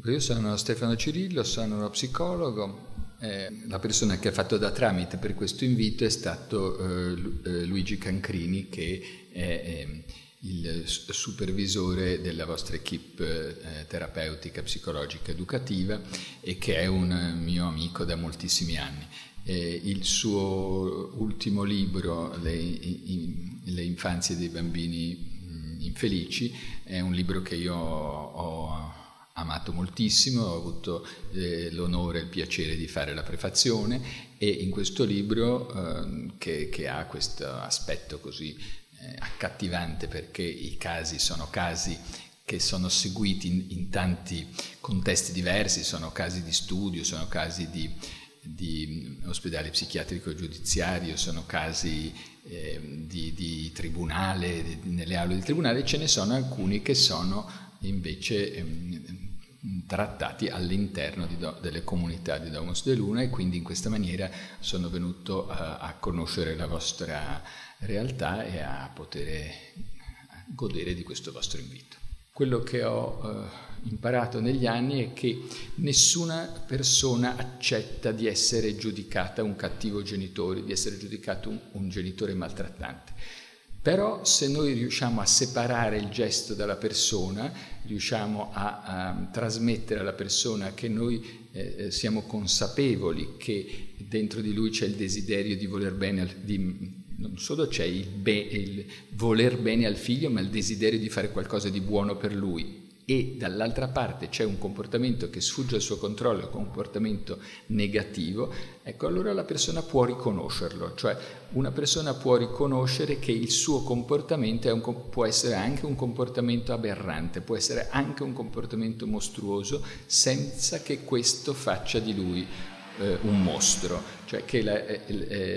Io sono Stefano Cirillo, sono uno psicologo. La persona che ha fatto da tramite per questo invito è stato Luigi Cancrini, che è il supervisore della vostra equipe terapeutica, psicologica, educativa, e che è un mio amico da moltissimi anni. Il suo ultimo libro, Le infanzie dei bambini infelici, è un libro che io ho amato moltissimo, ho avuto l'onore e il piacere di fare la prefazione, e in questo libro che ha questo aspetto così accattivante, perché i casi sono casi che sono seguiti in tanti contesti diversi, sono casi di studio, sono casi di ospedale psichiatrico giudiziario, sono casi di tribunale, nelle aule del tribunale. Ce ne sono alcuni che sono invece trattati all'interno delle comunità di Domus de Luna, e quindi in questa maniera sono venuto a conoscere la vostra realtà e a poter godere di questo vostro invito. Quello che ho imparato negli anni è che nessuna persona accetta di essere giudicata un cattivo genitore, di essere giudicato un genitore maltrattante. Però se noi riusciamo a separare il gesto dalla persona, riusciamo a trasmettere alla persona che noi siamo consapevoli che dentro di lui c'è il desiderio di voler bene, non solo c'è il voler bene al figlio, ma il desiderio di fare qualcosa di buono per lui, e dall'altra parte c'è un comportamento che sfugge al suo controllo, un comportamento negativo, ecco, allora la persona può riconoscerlo. Cioè una persona può riconoscere che il suo comportamento può essere anche un comportamento aberrante, può essere anche un comportamento mostruoso, senza che questo faccia di lui un mostro. Cioè che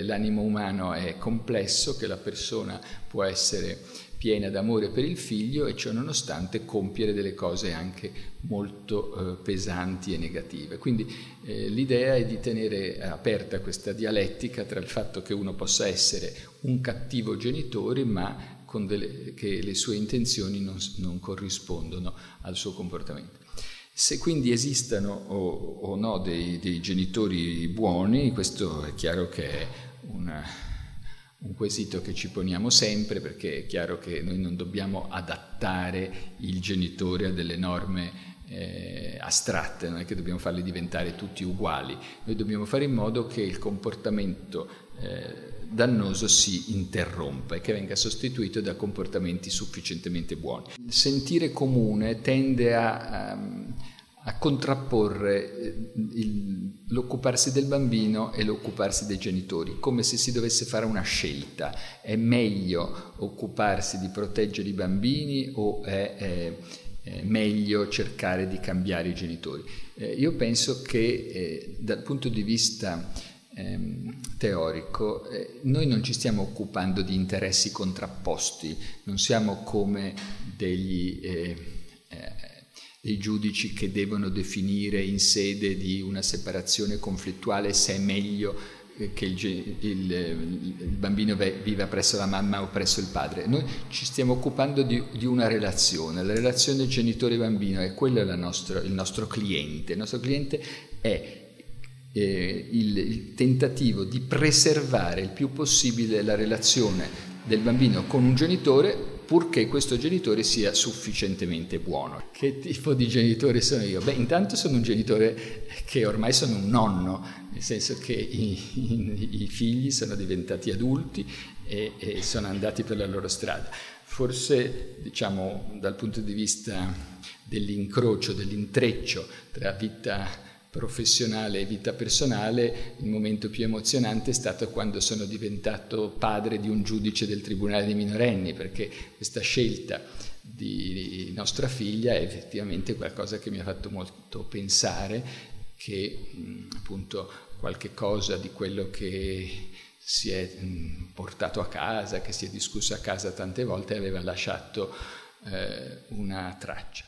l'animo umano è complesso, che la persona può essere piena d'amore per il figlio e ciò nonostante compiere delle cose anche molto pesanti e negative. Quindi l'idea è di tenere aperta questa dialettica tra il fatto che uno possa essere un cattivo genitore, ma che le sue intenzioni non corrispondono al suo comportamento. Se quindi esistano o no dei genitori buoni, questo è chiaro che è un quesito che ci poniamo sempre, perché è chiaro che noi non dobbiamo adattare il genitore a delle norme astratte, non è che dobbiamo farli diventare tutti uguali, noi dobbiamo fare in modo che il comportamento dannoso si interrompa e che venga sostituito da comportamenti sufficientemente buoni. Il sentire comune tende a contrapporre l'occuparsi del bambino e l'occuparsi dei genitori, come se si dovesse fare una scelta: è meglio occuparsi di proteggere i bambini o è meglio cercare di cambiare i genitori? Io penso che dal punto di vista teorico noi non ci stiamo occupando di interessi contrapposti, non siamo come dei giudici che devono definire in sede di una separazione conflittuale se è meglio che il bambino viva presso la mamma o presso il padre. Noi ci stiamo occupando di una relazione, la relazione genitore-bambino, e quello è il nostro cliente. Il nostro cliente è il tentativo di preservare il più possibile la relazione del bambino con un genitore, purché questo genitore sia sufficientemente buono. Che tipo di genitore sono io? Beh, intanto sono un genitore che ormai sono un nonno, nel senso che i figli sono diventati adulti e sono andati per la loro strada. Forse, diciamo, dal punto di vista dell'incrocio, dell'intreccio tra vita professionale e vita personale, il momento più emozionante è stato quando sono diventato padre di un giudice del Tribunale dei minorenni, perché questa scelta di nostra figlia è effettivamente qualcosa che mi ha fatto molto pensare che appunto qualche cosa di quello che si è portato a casa, che si è discusso a casa tante volte, aveva lasciato una traccia.